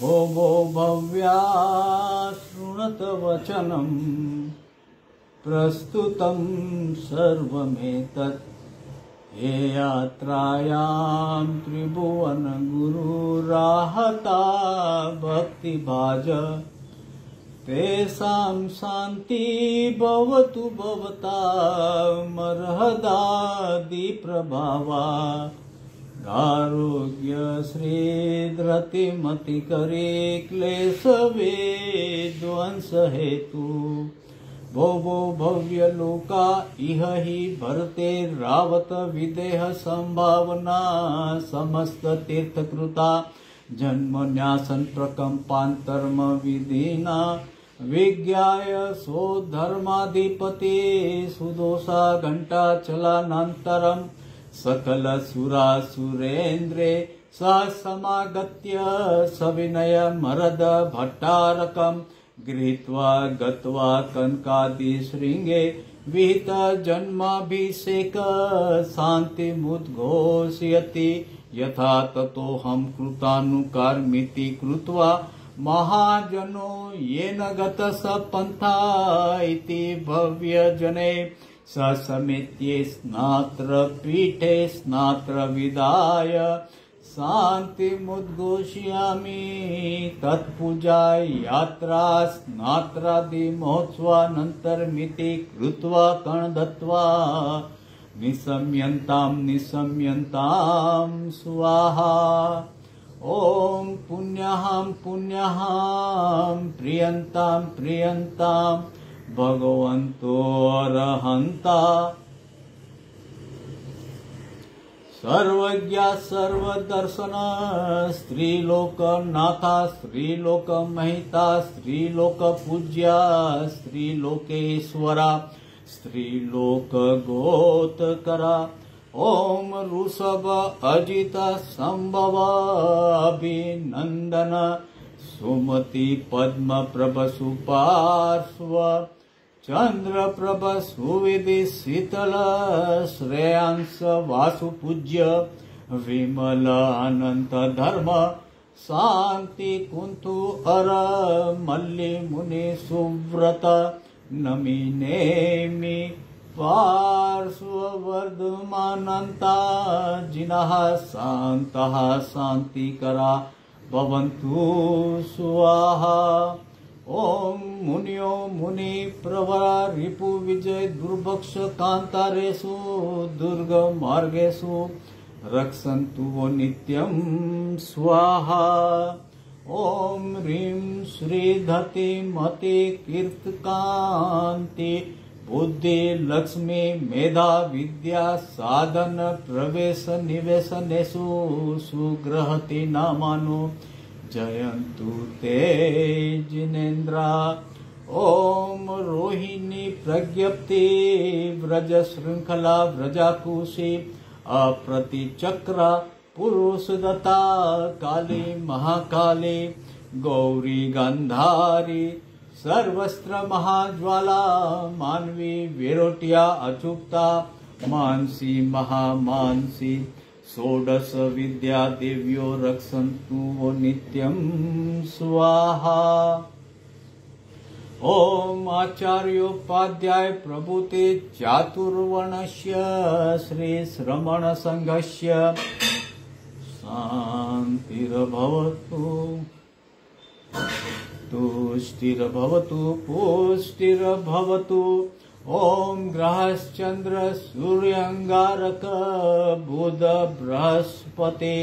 भो भो भव्या शृणुत वचनम् प्रस्तुतं सर्वमेतत् हे यात्रायां त्रिभुवन गुरुराहता भक्तिभाज तेषां शान्ति भवतु भवतामर्हदादिप्रभावा आरोग्य श्रीधृतिमतिकरे क्लेशवेद्वंस हेतु भो भो भव्य लोका इह हि भरते रावत विदेह संभावना समस्त तीर्थकृता जन्मन्यासन प्रकंपांतर्म विधिना विज्ञाय सो धर्माधिपति सुदोषा घंटा चलानंतरम सकल सुरासुरेन्द्रे सह समागत्य सविनय मरद भट्टारकम गृहीत्वा गत्वा कनकादि श्रृंगे विहित जन्माभिषेक शान्तिमुद्घोषयति यथा ततोऽहं कृतानुकर्मिति कृत्वा महाजनो येन गतः स पंथा इति भव्यजने समेत्ये स्नात्र पीठे स्नात्र विदाय शान्तिमुद्घोषयामि तत्पूजा यात्रा स्नात्रादि महोत्सवानन्तरमिति कृत्वा कर्णदत्त्वा निशम्यन्तां स्वाहा ॐ पुण्यहां प्रियन्तां भगवन्तो अरहन्ता सर्वज्ञ सर्वदर्शन स्त्रीलोकनाथा स्त्रीलोकमहिता स्त्रीलोकपूज्या स्त्रीलोकेश्वरा स्त्रीलोकगोत्रकरा ॐ ऋषभ अजित संभव अभिनन्दन सुमति पद्म प्रभ सुपार्श्व चंद्र प्रभ सुविधि शीतल श्रेयांस वासुपूज्य विमल अनंत धर्म शांति कुंतु अर मल्लि मुनि सुव्रत नमिनेमि पार्श्ववर्धमानन्ता जिनः शान्तः शान्तिकरा भवन्तु स्वाहा ॐ मुनियो मुनि प्रवरा रिपु विजय दुर्भक्ष कांतारेषु दुर्गमार्गेषु रक्षन्तु वो नित्यं स्वाहा ॐ ह्रीं श्रीधति मति कीर्तकान्ति बुद्धि लक्ष्मी मेधा विद्या साधन प्रवेश निवेशनेषु सुग्रहति नामानो जयन्तु ते जिनेन्द्रा ॐ रोहिणी प्रज्ञप्ति व्रज श्रृंखला व्रजाकुशी अप्रतिचक्र पुरुषदत्ता काली महाकाली गौरी गंधारी सर्वस्त्र महाज्वाला मानवी वेरोटिया अचुप्ता मानसी महामानसी षोडश विद्या देव्यो रक्षन्तु वो नित्यं स्वाहा ॐ आचार्योपाध्याय प्रभुते चातुर्वर्णस्य श्री श्रमण संघस्य शान्तिर्भवतु तुष्टिर्भवतु पुष्टिर्भवतु ॐ ग्रहश्चन्द्र सूर्यंगारक बुध बृहस्पति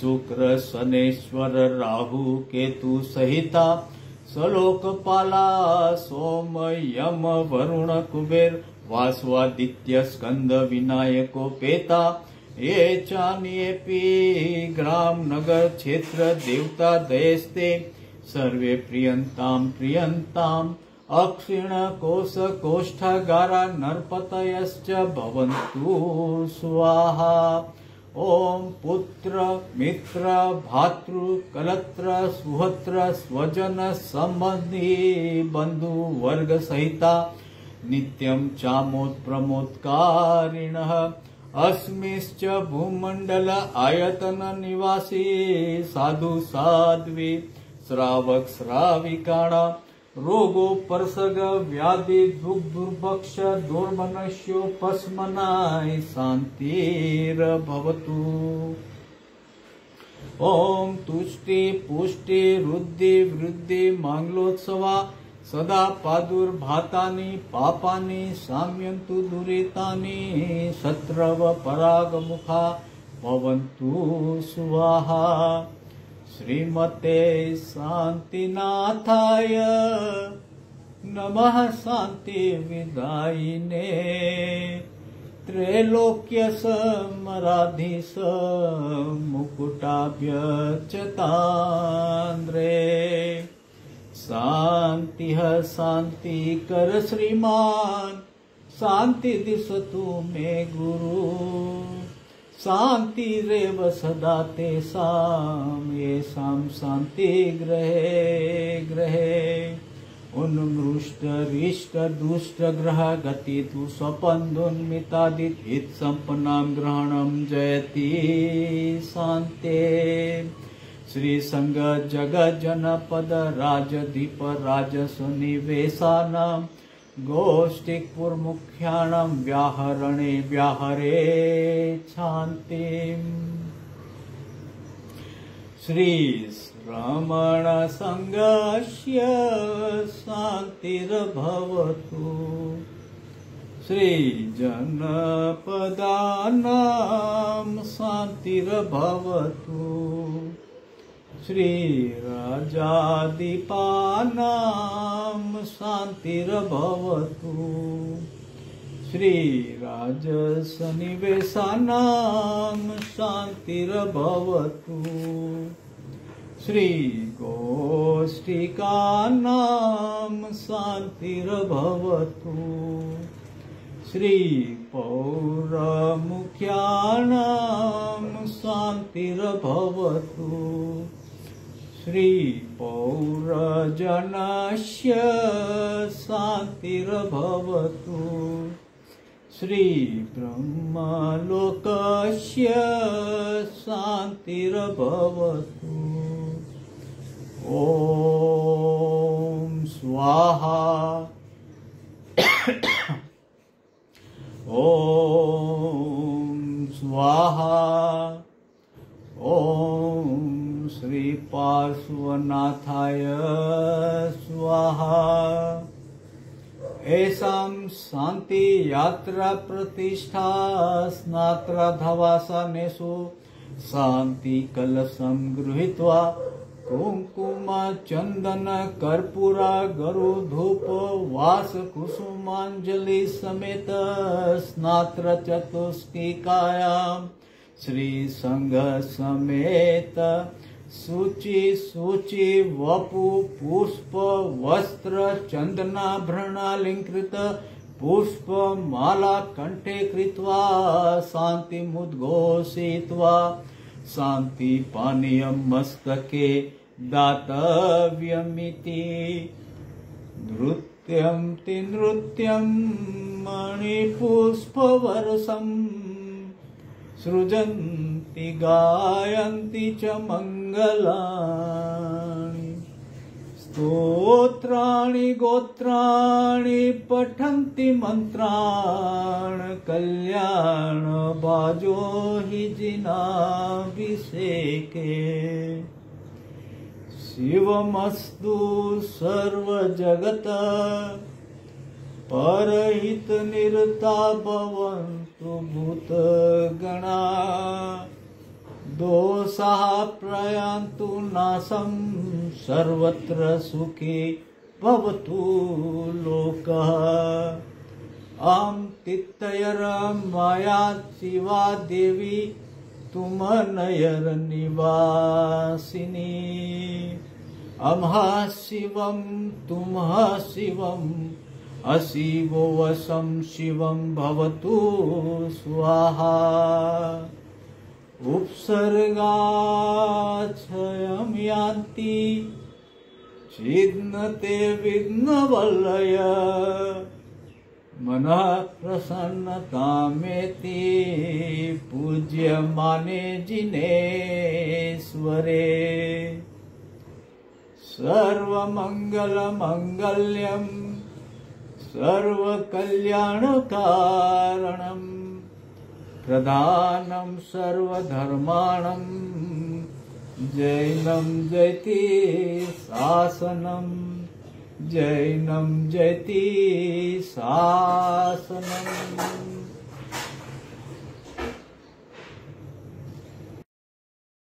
शुक्र शनेश्वर राहु केतु सहिता सलोकपाला सोम यम वरुण कुबेर वासवादित्य स्कंद विनायकोपेता ये चान्येऽपि ग्राम नगर क्षेत्र देवता दयस्ते सर्वे प्रियन्ताम् अक्षिण कोश कोष्ठागारा नरपतयश्च भवन्तु स्वाहा ॐ पुत्र मित्र भातृ कलत्र सुहत्र स्वजन संबंधी बंधु वर्ग सहिता नित्यं चामोद प्रमोदकारिणः अस्मिश्च भूमंडल आयतन निवासी साधु साध्वी श्रावक श्राविकाणां रोगोपसर्ग व्याधि दुख दुर्भक्ष दुर्मनस्योपशमनाय शान्तिर्भवतु। ओम तुष्टि पुष्टि रुद्धि वृद्धि मंगलोत्सवा सदा पादुर्भातानि पापानि शाम्यन्तु दुरितानि शत्रव परागमुखा भवन्तु स्वाहा। श्रीमते शान्तिनाथाय नमः शान्ति विदायिने त्रैलोक्य समराधीश मुकुटाभ्यर्चतान्द्रे शान्तिः शान्तिकर श्रीमान् शान्ति दिशतु मे गुरु शान्तिरेव सदा तेषां येषां शान्ति ग्रहे ग्रहे उन्मृष्ट रिष्ट दुष्ट ग्रह गति तु स्वपन्दोन्मितादित हित संपन्नां ग्रहणं जयति शान्ते। श्री संग जगत जनपद राजदीप राजसुनिवेशानां गोष्ठिपुरमुख्याणां व्याहरणे व्याहरे शान्तिम्। श्री श्रमण संघस्य शान्तिर्भवतु। श्री जनपदानां शान्तिर्भवतु। श्री राजाधिपानां शान्तिर्भवतु। श्री राजसनिवेशानां शान्तिर्भवतु। श्री गोष्ठिकानां शान्तिर्भवतु। श्री पौरमुख्यानां शान्तिर्भवतु। श्री पौरजनस्य शान्तिर्भवतु। श्री ब्रह्मलोकस्य शान्तिर्भवतु। ओम स्वाहा। ओम स्वाहा। ओम श्री पार्श्वनाथाय स्वाहा। ऐसां शांति यात्रा प्रतिष्ठा स्नात्रा धवासनेषु शांति कलशं गृहीत्वा कुंकुम चंदन कर्पूरा गरु धूप वास कुसुमांजलि समेत स्नात्र चतुष्टिकायां श्री संघ समेत सूचि सूचि वपु पुष्प वस्त्र चंदनाभरणालंकृत पुष्प माला कंठे कृत्वा शान्तिमुद्घोषयित्वा शान्ति पानीयं मस्तके दातव्यमिति नृत्यं ति नृत्यं मणिपुष्पवर्षं सृजन्ति गायन्ति च मङ्गलानि स्तोत्राणि गोत्राणि पठन्ति मन्त्राणि कल्याण बाजो हि जिनाभिषेके शिवमस्तु सर्वजगत परहित निरता भवन्तु भूतगणा दोषाः प्रयान्तु नाशं सर्वत्र सुखी भवतु लोकः। आं तित्तयरमाया शिवा देवी तुमनयर निवासिनी अमः शिवं तुमः शिवम् अशिवो वशं शिवं भवतु स्वाहा। उपसर्गाक्षयं यान्ति छिद्नते विघ्नवलय मनः प्रसन्नतामेति पूज्यमाने जिनेश्वरे। सर्वमङ्गलमङ्गल्यं सर्वकल्याणकारणं प्रधानं सर्वधर्माणं जैनं जयति शासनं जैनं जयति शासनम्।